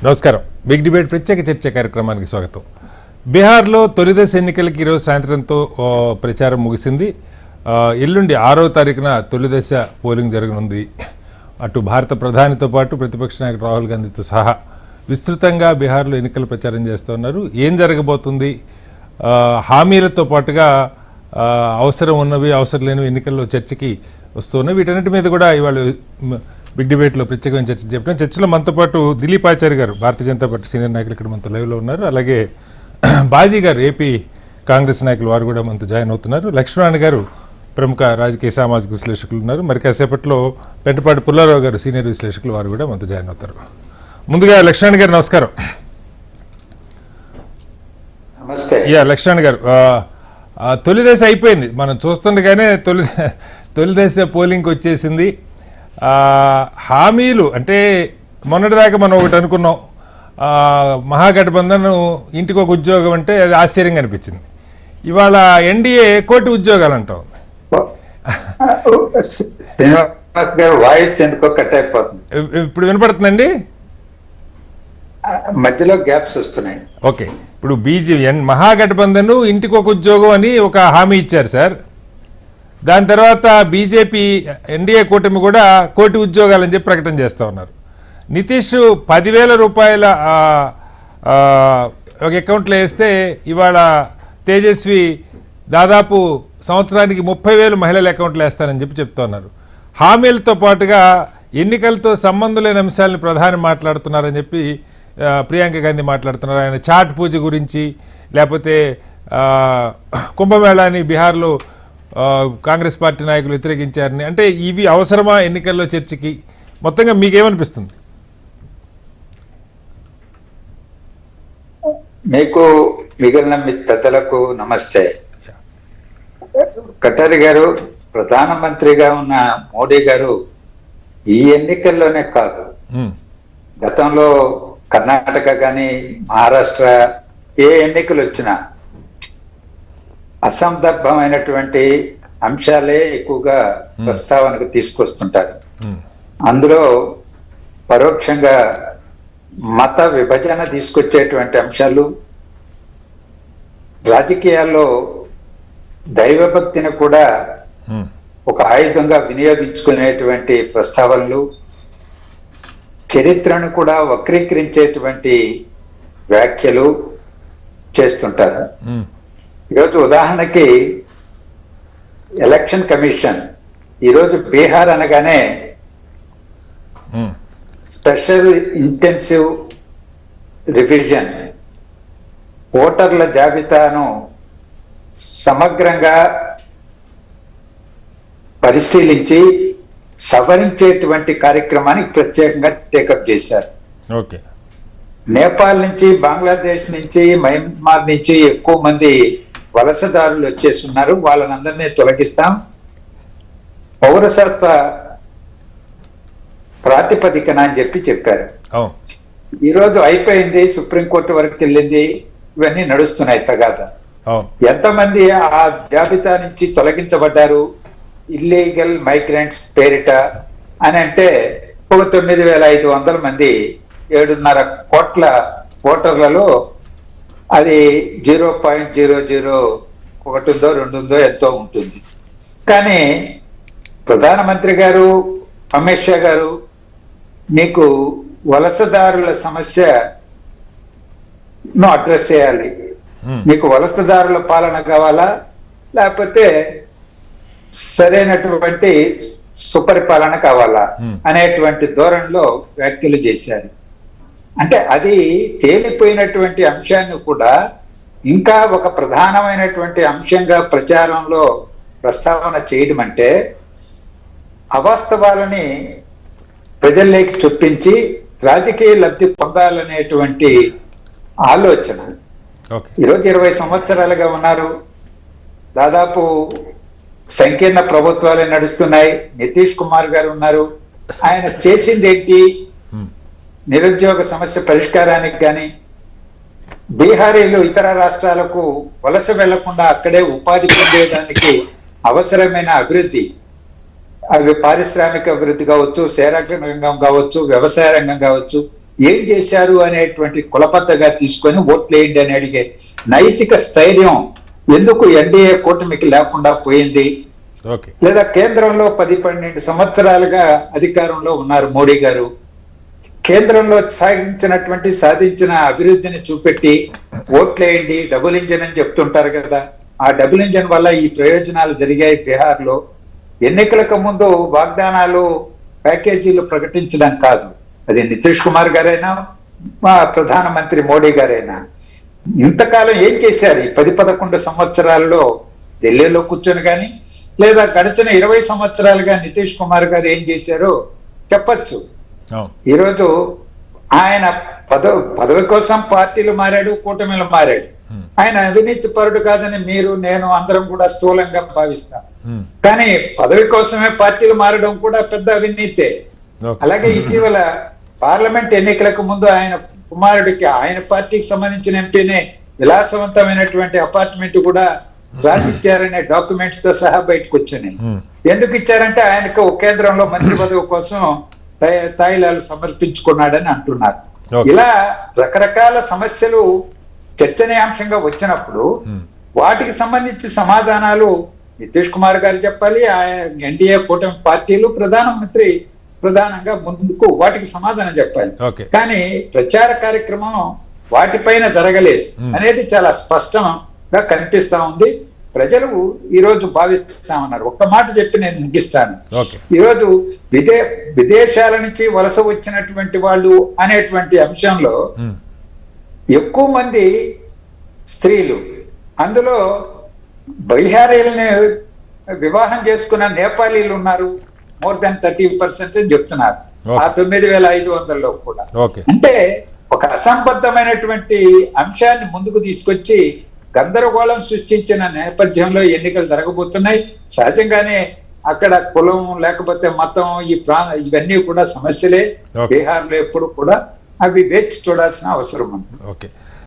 నమస్కారం. Big debate ప్రత్యేక చర్చ కార్యక్రమానికి స్వాగతం. బీహార్లో తొలిదశ ఎన్నికలకి ఈరోజు సాయంత్రంతో ప్రచారం ముగిసింది. ఎల్లుండి 6వ తారీఖున తొలిదశ పోలింగ్ జరగనుంది. అటు భారత ప్రధానితో పాటు ప్రతిపక్ష నాయకుడు రాహుల్ గాంధీతో సహా విస్తృతంగా బీహార్లో ఎన్నికల ప్రచారం చేస్తున్నారు. ఏం జరగబోతుంది, హామీలతో పాటుగా అవసరం ఉన్నవి అవసరం లేనివి ఎన్నికల్లో చర్చకి వస్తున్నాయి. వీటన్నిటి మీద కూడా ఇవాళ బిగ్ డిబేట్లో ప్రత్యేకమైన చర్చ చెప్పడం. చర్చలో మనతో పాటు దిలీప్ ఆచార్య గారు, భారతీయ జనతా పార్టీ సీనియర్ నాయకులు ఇక్కడ మనతో లైవ్లో ఉన్నారు. అలాగే బాజీ గారు, ఏపీ కాంగ్రెస్ నాయకులు, వారు కూడా మనతో జాయిన్ అవుతున్నారు. లక్ష్మణ్ గారు, ప్రముఖ రాజకీయ సామాజిక విశ్లేషకులు ఉన్నారు. మరి కాసేపట్లో పెంటపాటి పుల్లారావు గారు, సీనియర్ విశ్లేషకులు, వారు కూడా మనతో జాయిన్ అవుతారు. ముందుగా లక్ష్మణ్ గారు నమస్కారం. నమస్తే. లక్ష్మణ్ గారు, తొలిదశ అయిపోయింది, మనం చూస్తుండగానే తొలిదశ పోలింగ్కి వచ్చేసింది. హామీలు అంటే మొన్నటిదాకా మనం ఒకటి అనుకున్నాం, మహాగఠబంధన్ ఇంటికి ఒక ఉద్యోగం అంటే అది ఆశ్చర్యంగా అనిపించింది. ఇవాళ ఎన్డీఏ కోటి ఉద్యోగాలు అంటాం. వాయిస్ ఎందుకో కట్ అయిపోతుంది. ఇప్పుడు వినపడుతుందండి? మధ్యలో గ్యాప్స్ వస్తున్నాయి. ఓకే, ఇప్పుడు మహాగఠబంధన్ ఇంటికి ఒక ఉద్యోగం అని ఒక హామీ ఇచ్చారు సార్. దాని తర్వాత బీజేపీ ఎన్డీఏ కూటమి కూడా కోటి ఉద్యోగాలని చెప్పి ప్రకటన చేస్తూ ఉన్నారు. నితీష్ 10,000 రూపాయల ఒక అకౌంట్లో వేస్తే ఇవాళ తేజస్వి దాదాపు సంవత్సరానికి 30,000 మహిళల అకౌంట్లో వేస్తానని చెప్పి చెప్తున్నారు. హామీలతో పాటుగా ఎన్నికలతో సంబంధం లేని అంశాలను ప్రధాని మాట్లాడుతున్నారని చెప్పి ప్రియాంక గాంధీ మాట్లాడుతున్నారు. ఆయన చాట్ పూజ గురించి, లేకపోతే కుంభమేళాని బీహార్లో కాంగ్రెస్ పార్టీ నాయకులు వ్యతిరేకించారని. అంటే ఇవి అవసరమా ఎన్నికల్లో చర్చకి? మొత్తంగా మీకేమనిపిస్తుంది? మీకు మిగిలిన మీ పెద్దలకు నమస్తే. కటారి గారు, ప్రధానమంత్రిగా ఉన్న మోడీ గారు ఈ ఎన్నికల్లోనే కాదు, గతంలో కర్ణాటక కానీ మహారాష్ట్ర ఏ ఎన్నికలు వచ్చినా అసందర్భమైనటువంటి అంశాలే ఎక్కువగా ప్రస్తావనకు తీసుకొస్తుంటారు. అందులో పరోక్షంగా మత విభజన తీసుకొచ్చేటువంటి అంశాలు, రాజకీయాల్లో దైవభక్తిని కూడా ఒక ఆయుధంగా వినియోగించుకునేటువంటి ప్రస్తావనలు, చరిత్రను కూడా వక్రీకరించేటువంటి వ్యాఖ్యలు చేస్తుంటారు. ఈరోజు ఉదాహరణకి ఎలక్షన్ కమిషన్ ఈరోజు బీహార్ అనగానే స్పెషల్ ఇంటెన్సివ్ రివిజన్, ఓటర్ల జాబితాను సమగ్రంగా పరిశీలించి సవరించేటువంటి కార్యక్రమానికి ప్రత్యేకంగా టేకప్ చేశారు. ఓకే, నేపాల్ నుంచి, బంగ్లాదేశ్ నుంచి, మయన్మార్ నుంచి ఎక్కువ మంది వలసదారులు వచ్చేస్తున్నారు. వాళ్ళనందరినీ తొలగిస్తాం, పౌరసత్వ ప్రాతిపదికన అని చెప్పారు. ఈరోజు అయిపోయింది, సుప్రీంకోర్టు వరకు వెళ్ళింది, ఇవన్నీ నడుస్తున్నాయి తగాదా. ఎంతమంది ఆ జాబితా నుంచి తొలగించబడ్డారు ఇల్లీగల్ మైగ్రెంట్స్ పేరిట అని అంటే ఒక 9,500 మంది 7.5 కోట్ల ఓటర్లలో అది 0.00 ఒకటి ఉందో 2 ఉందో ఎంతో ఉంటుంది. కానీ ప్రధానమంత్రి గారు, అమిత్ షా గారు, మీకు వలసదారుల సమస్యను అడ్రస్ చేయాలి, మీకు వలసదారుల పాలన కావాలా, లేకపోతే సరైనటువంటి సుపరిపాలన కావాలా అనేటువంటి ధోరణిలో వ్యాఖ్యలు చేశారు. అంటే అది తేలిపోయినటువంటి అంశాన్ని కూడా ఇంకా ఒక ప్రధానమైనటువంటి అంశంగా ప్రచారంలో ప్రస్తావన చేయడం అంటే అవాస్తవాలని ప్రజల్లోకి చొప్పించి రాజకీయ లబ్ధి పొందాలనేటువంటి ఆలోచన. ఈరోజు 20 సంవత్సరాలుగా ఉన్నారు, దాదాపు సంకీర్ణ ప్రభుత్వాలే నడుస్తున్నాయి. నితీష్ కుమార్ గారు ఉన్నారు, ఆయన చేసింది ఏంటి? నిరుద్యోగ సమస్య పరిష్కారానికి కానీ, బీహారీలు ఇతర రాష్ట్రాలకు వలస వెళ్లకుండా అక్కడే ఉపాధి పొందేదానికి అవసరమైన అభివృద్ధి, అవి పారిశ్రామిక అభివృద్ధి కావచ్చు, సేరా రంగం కావచ్చు, వ్యవసాయ రంగం కావచ్చు, ఏం చేశారు అనేటువంటి కులబద్దగా తీసుకొని ఓట్లేయండి అని అడిగే నైతిక స్థైర్యం ఎందుకు ఎన్డీఏ కూటమికి లేకుండా పోయింది? ఓకే. లేదా కేంద్రంలో 10-12 సంవత్సరాలుగా అధికారంలో ఉన్నారు మోడీ గారు. కేంద్రంలో సాధించిన అభివృద్ధిని చూపెట్టి ఓట్లేయండి, డబుల్ ఇంజన్ అని చెప్తుంటారు కదా. ఆ డబుల్ ఇంజన్ వల్ల ఈ ప్రయోజనాలు జరిగాయి బీహార్ లో. ఎన్నికలకు ముందు వాగ్దానాలు, ప్యాకేజీలు ప్రకటించడం కాదు, అది నితీష్ కుమార్ గారైనా మా ప్రధానమంత్రి మోడీ గారైనా ఇంతకాలం ఏం చేశారు? ఈ 10-11 సంవత్సరాల్లో ఢిల్లీలో కూర్చొని కానీ, లేదా గడిచిన 20 సంవత్సరాలుగా నితీష్ కుమార్ గారు ఏం చేశారో చెప్పచ్చు. ఈరోజు ఆయన పదవి కోసం పార్టీలు మారాడు, కూటమిలు మారాడు. ఆయన అవినీతి పరుడు కాదని మీరు, నేను అందరం కూడా స్థూలంగా భావిస్తాం. కానీ పదవి కోసమే పార్టీలు మారడం కూడా పెద్ద అవినీతే. అలాగే ఇటీవల పార్లమెంట్ ఎన్నికలకు ముందు ఆయన కుమారుడికి, ఆయన పార్టీకి సంబంధించిన ఎంపీనే విలాసవంతమైనటువంటి అపార్ట్మెంట్ కూడా రాసిచ్చారనే డాక్యుమెంట్స్ తో సహా బయటకు వచ్చినాయి. ఎందుకు ఇచ్చారంటే ఆయనకు కేంద్రంలో మంత్రి పదవి కోసం తాయిలాలు సమర్పించుకున్నాడని అంటున్నారు. ఇలా రకరకాల సమస్యలు చర్చనీయాంశంగా వచ్చినప్పుడు వాటికి సంబంధించి సమాధానాలు నితీష్ కుమార్ గారు చెప్పాలి. ఎన్డీఏ కూటమి పార్టీలు, ప్రధానమంత్రి ప్రధానంగా ముందుకు వాటికి సమాధానం చెప్పాలి. కానీ ప్రచార కార్యక్రమం వాటిపైన జరగలేదు అనేది చాలా స్పష్టంగా కనిపిస్తా ఉంది. ప్రజలు ఈ రోజు భావిస్తామన్నారు. ఒక్క మాట చెప్పి నేను ముగిస్తాను. ఈరోజు విదేశాల నుంచి వలస వచ్చినటువంటి వాళ్ళు అనేటువంటి అంశంలో ఎక్కువ మంది స్త్రీలు, అందులో బీహారీలని వివాహం చేసుకున్న నేపాలీలు ఉన్నారు. మోర్ దాన్ 30% చెప్తున్నారు ఆ 9,500లో కూడా. అంటే ఒక అసంబద్ధమైనటువంటి అంశాన్ని ముందుకు తీసుకొచ్చి గందరగోళం సృష్టించిన నేపథ్యంలో ఎన్నికలు జరగబోతున్నాయి. సహజంగానే అక్కడ కులం లేకపోతే మతం, ఇవన్నీ కూడా సమస్యలే బీహార్ లో ఎప్పుడు కూడా. అవి వేచి చూడాల్సిన అవసరం ఉంది. ఓకే.